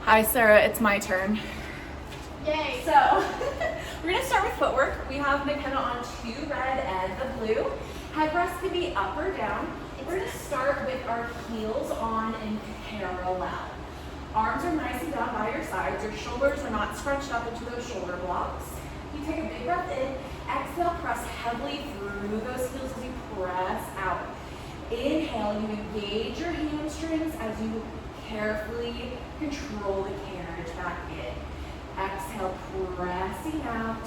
Hi Sarah, it's my turn. Yay! So, we're gonna start with footwork. We have McKenna on 2 red and the blue. Head rest can be up or down. We're gonna start with our heels on in parallel. Arms are nice and down by your sides. Your shoulders are not scrunched up into those shoulder blocks. You take a big breath in. Exhale, press heavily through those heels as you press out. Inhale, you engage your hamstrings as you carefully control the carriage back in. Exhale, pressing out.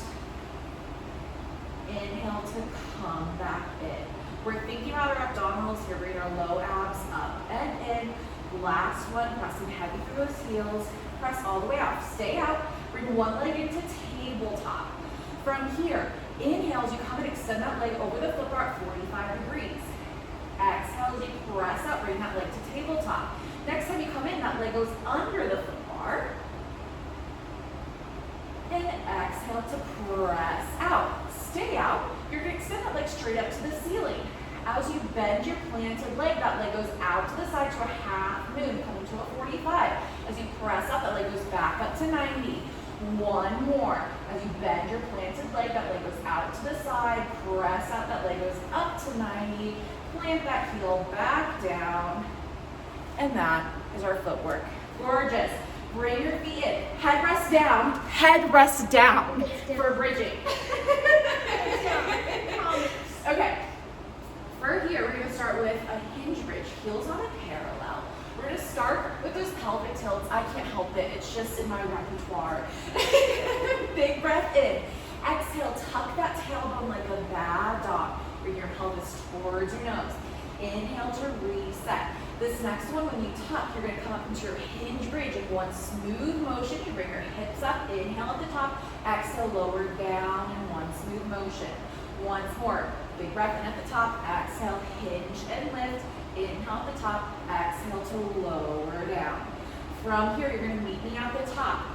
Inhale to come back in. We're thinking about our abdominals here. Bring our low abs up and in. Last one, pressing heavy through those heels. Press all the way out. Stay out. Bring one leg into tabletop. From here, inhale as you come and extend that leg over the foot bar at 45 degrees. Exhale as you press out, bring that leg to tabletop. Next time you come in, that leg goes under the foot bar. And exhale to press out. Stay out. You're going to extend that leg straight up to the ceiling. As you bend your planted leg, that leg goes out to the side to a half moon, coming to a 45. As you press up, that leg goes back up to 90. One more. As you bend your planted leg, that leg goes out to the side. Press up, that leg goes up to 90. Plant that heel back down. And that is our footwork. Gorgeous. Bring your feet in. Head rest down. Head rest down for bridging. Okay. For here, we're going to start with a hinge bridge. Heels on a parallel. We're going to start with those pelvic tilts. I can't help it. It's just in my repertoire. Big breath in. Exhale, tuck that tailbone like a bad dog. Bring your pelvis towards your nose. Inhale to reset. This next one, when you tuck, you're going to come up into your hinge bridge in one smooth motion. You bring your hips up. Inhale at the top. Exhale, lower down in one smooth motion. Once more. Big breath in at the top. Exhale, hinge and lift. Inhale at the top. Exhale to lower down. From here, you're going to meet me at the top.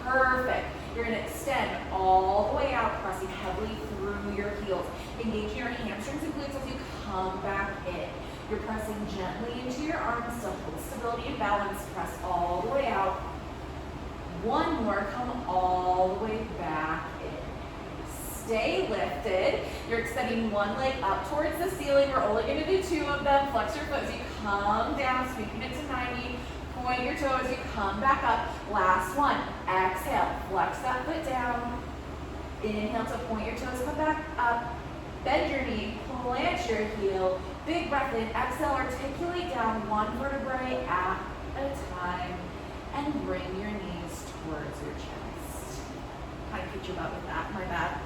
Perfect. You're going to extend all the way out, pressing heavily through your heels. Engaging your hamstrings and glutes as you come back in. You're pressing gently into your arms to hold stability and balance. Press all the way out. One more. Come all the way back in. Stay lifted. You're extending one leg up towards the ceiling. We're only going to do 2 of them. Flex your foot as you come down, sweeping it to 90. Point your toe as you come back up. Last one. Exhale. Flex that foot down. Inhale to point your toes, come back up. Bend your knee, plant your heel. Big breath in. Exhale, articulate down one vertebrae at a time. And bring your knees towards your chest. Kind of picture about with that, my bad.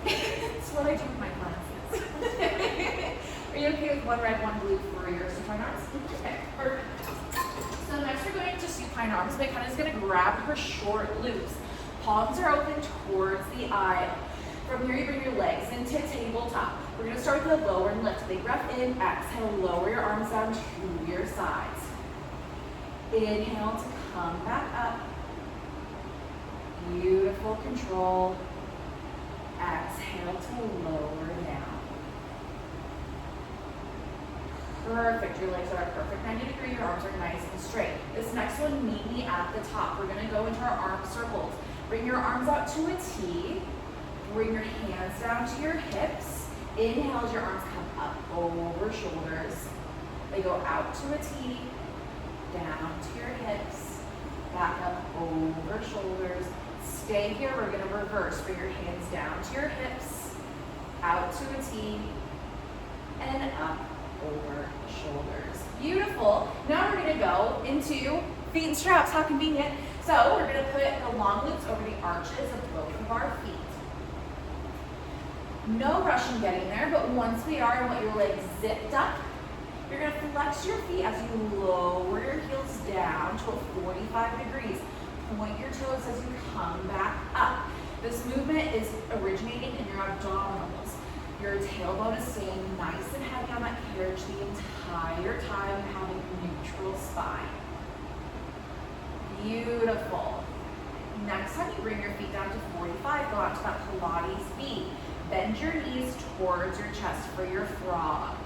It's what I do with my classes. Are you okay with one red, one blue for your supine arms? Okay, perfect. So next we're going to supine arms. McKenna's going to grab her short loops. Palms are open towards the aisle. From here, you bring your legs into tabletop. We're going to start with a lower and lift. Big breath in. Exhale, lower your arms down to your sides. Inhale to come back up. Beautiful control. Exhale to lower down. Perfect. Your legs are a perfect 90 degree. Your arms are nice and straight. This next one, meet me at the top. We're going to go into our arm circles. Bring your arms out to a T. Bring your hands down to your hips. Inhale as your arms come up over shoulders. They go out to a T, down to your hips, back up over shoulders. Stay here. We're going to reverse. Bring your hands down to your hips, out to a T, and up over shoulders. Beautiful. Now we're going to go into feet and straps. How convenient. So we're going to put the long loops over the arches of both of our feet. No rush in getting there, but once we are, I want your legs zipped up. You're going to flex your feet as you lower your heels down to a 45 degrees. Point your toes as you come back up. This movement is originating in your abdominals. Your tailbone is staying nice and heavy on that carriage the entire time, having a neutral spine. Beautiful. Next time you bring your feet down to 45, go out to that Pilates V. Bend your knees towards your chest for your frog.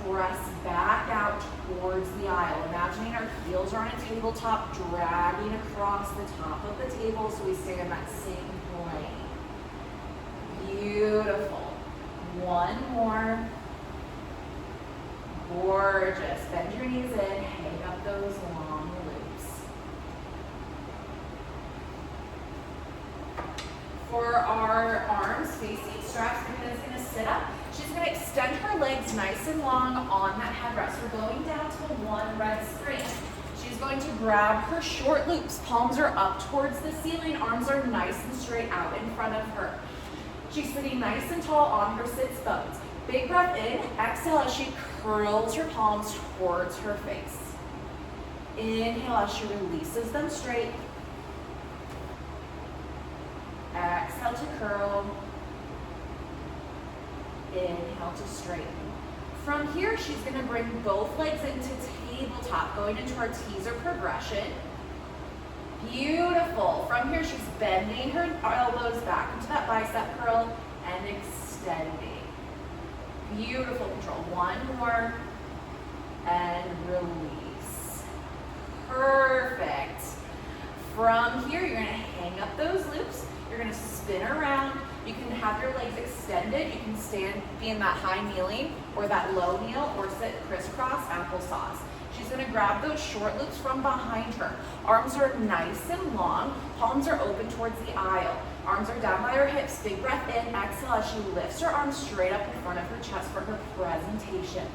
press back out towards the aisle. Imagining our heels are on a tabletop, dragging across the top of the table so we stay in that same plane. Beautiful. One more. Gorgeous. Bend your knees in, hang up those long loops. For our arms facing straps, Makenna's going to sit up. She's going to extend her legs nice and long on that headrest. We're going down to one red spring. She's going to grab her short loops. Palms are up towards the ceiling. Arms are nice and straight out in front of her. She's sitting nice and tall on her sits bones. Big breath in. Exhale as she curls her palms towards her face. Inhale as she releases them straight. Exhale to curl. Inhale to straighten. From here, she's going to bring both legs into tabletop, going into our teaser progression. Beautiful. From here, she's bending her elbows back into that bicep curl and extending. Beautiful control. One more. And release. Perfect. From here, you're going to hang up those loops. You're going to spin around. You can have your legs extended. You can stand, be in that high kneeling or that low kneel or sit crisscross applesauce. She's going to grab those short loops from behind her. Arms are nice and long. Palms are open towards the aisle. Arms are down by her hips. Big breath in. Exhale as she lifts her arms straight up in front of her chest for her presentation.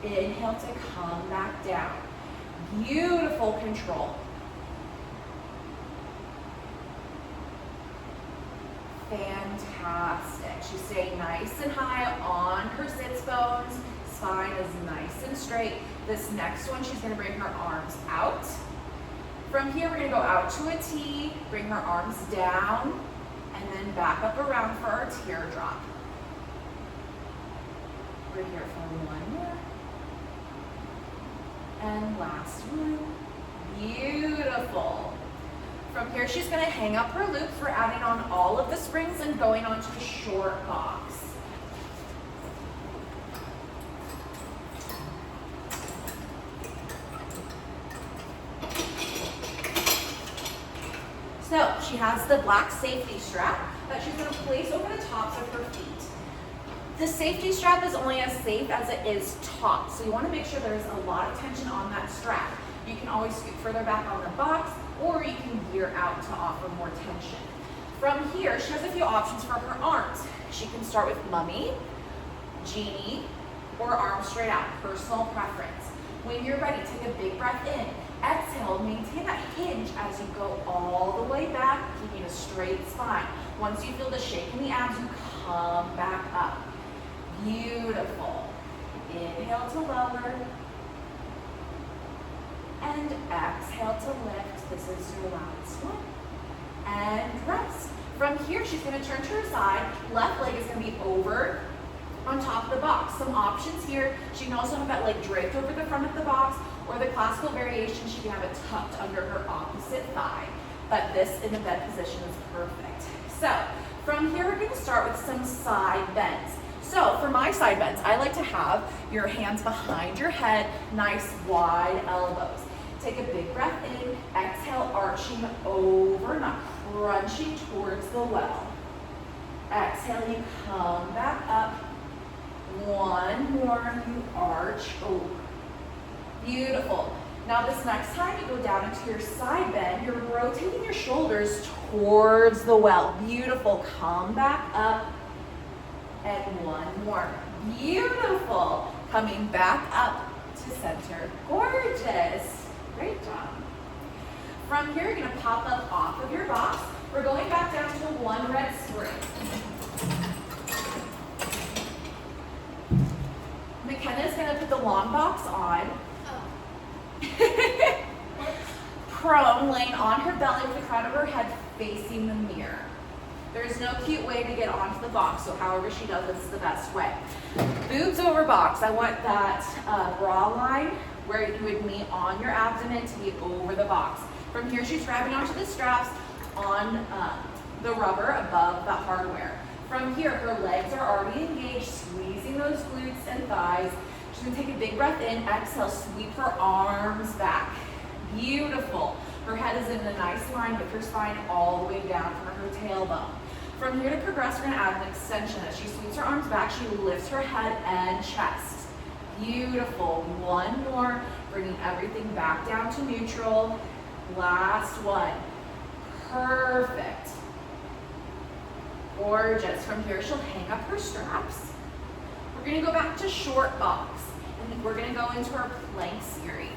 Inhale to come back down. Beautiful control. Fantastic. She's staying nice and high on her sits bones. Spine is nice and straight. This next one, she's going to bring her arms out. From here, we're going to go out to a T, bring her arms down, and then back up around for our teardrop. We're here for one more. And last one. Beautiful. From here, she's going to hang up her loops. We're adding on all of the springs and going onto the short box. So she has the black safety strap that she's going to place over the tops of her feet. The safety strap is only as safe as it is taut, so you want to make sure there's a lot of tension on that strap. You can always scoot further back on the box, or you can gear out to offer more tension. From here, she has a few options for her arms. She can start with mummy, genie, or arms straight out, personal preference. When you're ready, take a big breath in. Exhale, maintain that hinge as you go all the way back, keeping a straight spine. Once you feel the shake in the abs, you come back up. Beautiful. Inhale to lower. And exhale to lift. This is your last one. And rest. From here, she's going to turn to her side. Left leg is going to be over on top of the box. Some options here. She can also have that leg draped over the front of the box, or the classical variation, she can have it tucked under her opposite thigh. But this in the bed position is perfect. So from here, we're going to start with some side bends. So for my side bends, I like to have your hands behind your head, nice wide elbows. Take a big breath in, exhale, arching over, not crunching towards the well. Exhale, you come back up. One more, you arch over. Beautiful. Now this next time you go down into your side bend, you're rotating your shoulders towards the well. Beautiful. Come back up. And one more. Beautiful. Coming back up to center. Gorgeous. Great job. From here, you're going to pop up off of your box. We're going back down to one red spring. Makenna's going to put the long box on. Prone, laying on her belly with the crown of her head facing the mirror. There's no cute way to get onto the box, so however she does, this is the best way. Boobs over box. I want that bra line where you would meet on your abdomen to be over the box. From here, she's grabbing onto the straps on the rubber above the hardware. From here, her legs are already engaged, squeezing those glutes and thighs. She's gonna take a big breath in, exhale, sweep her arms back. Beautiful. Her head is in a nice line with her spine all the way down from her tailbone. From here to progress, we're gonna add an extension. As she sweeps her arms back, she lifts her head and chest. Beautiful. One more, bringing everything back down to neutral. Last one. Perfect. Gorgeous. From here, she'll hang up her straps. We're gonna go back to short box, and we're gonna go into our plank series.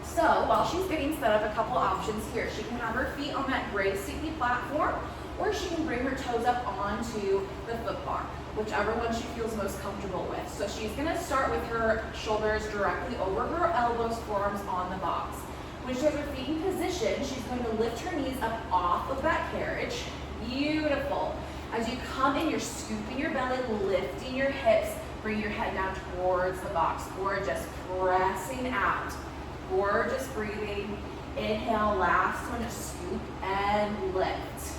So while she's getting set up, a couple options here. She can have her feet on that gray sticky platform, or she can bring her toes up onto the foot bar, whichever one she feels most comfortable with. So she's gonna start with her shoulders directly over her elbows, forearms on the box. When she has her feet in position, she's going to lift her knees up off of that carriage. Beautiful. As you come in, you're scooping your belly, lifting your hips, bring your head down towards the box. Gorgeous. Pressing out. Gorgeous breathing. Inhale, last one, just scoop and lift.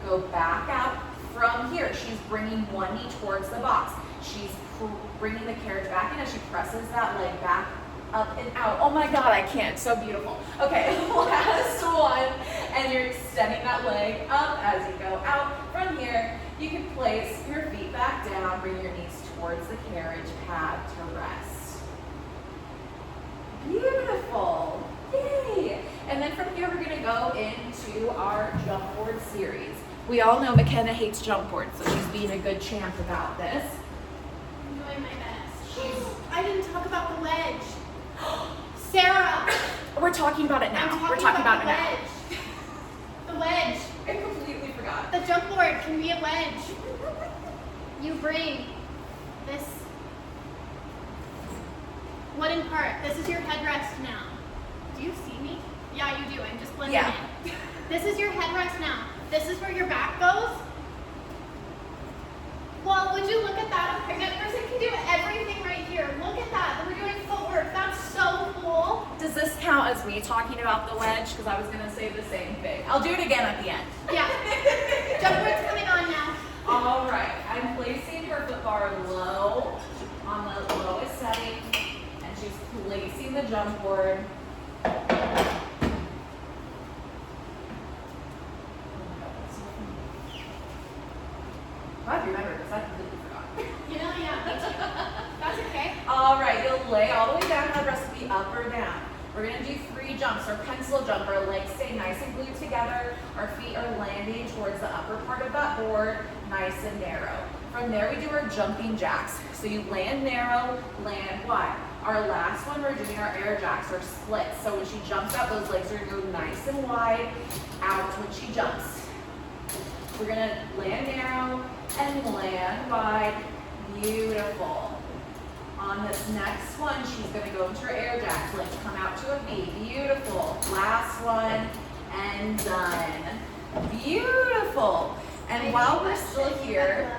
Go back out. From here, she's bringing one knee towards the box. She's bringing the carriage back in as she presses that leg back, up and out. Oh my God, I can't. So beautiful. Okay, last one. And you're extending that leg up as you go out. From here, you can place your feet back down, bring your knees towards the carriage pad to rest. Beautiful. Yay. And then from here, we're going to go into our jump board series. We all know McKenna hates jump boards, so she's being a good champ about this. I'm doing my best. I didn't talk about the wedge. Sarah! We're talking about it now. We're talking about it now. The wedge. I completely forgot. The jump board can be a wedge. You bring this wooden part. This is your headrest now. Do you see me? Yeah, you do. I'm just blending in. This is your headrest now. This is where your back goes. Well, would you look at that? A pregnant person can do everything right here. Look at that. We're doing footwork. That's so cool. Does this count as me talking about the wedge? Because I was going to say the same thing. I'll do it again at the end. Yeah. Jump board's coming on now. All right. I'm placing her foot bar low on the lowest setting, and she's placing the jump board. Glad you remembered because I completely forgot. Yeah, me too. That's okay. All right, you'll lay all the way down, headrest will be up or down. We're gonna do 3 jumps. Our pencil jump, our legs stay nice and glued together. Our feet are landing towards the upper part of that board, nice and narrow. From there, we do our jumping jacks. So you land narrow, land wide. Our last one, we're doing our air jacks, or splits. So when she jumps out, those legs are gonna go nice and wide out when she jumps. We're gonna land narrow and land wide. Beautiful. On this next one, she's gonna go into her air jacks. Legs come out to a V. Beautiful. Last one and done. Beautiful. And while we're still here,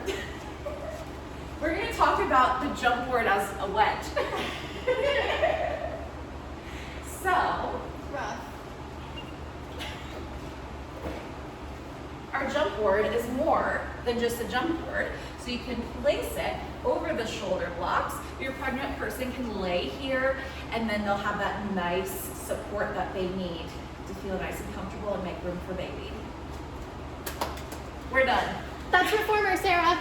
we're gonna talk about the jump board as a wedge. So, Rough. our jump board is more than just a jump board. So you can place it over the shoulder blocks. Your pregnant person can lay here, and then they'll have that nice support that they need to feel nice and comfortable and make room for baby. We're done. That's reformer, Sarah.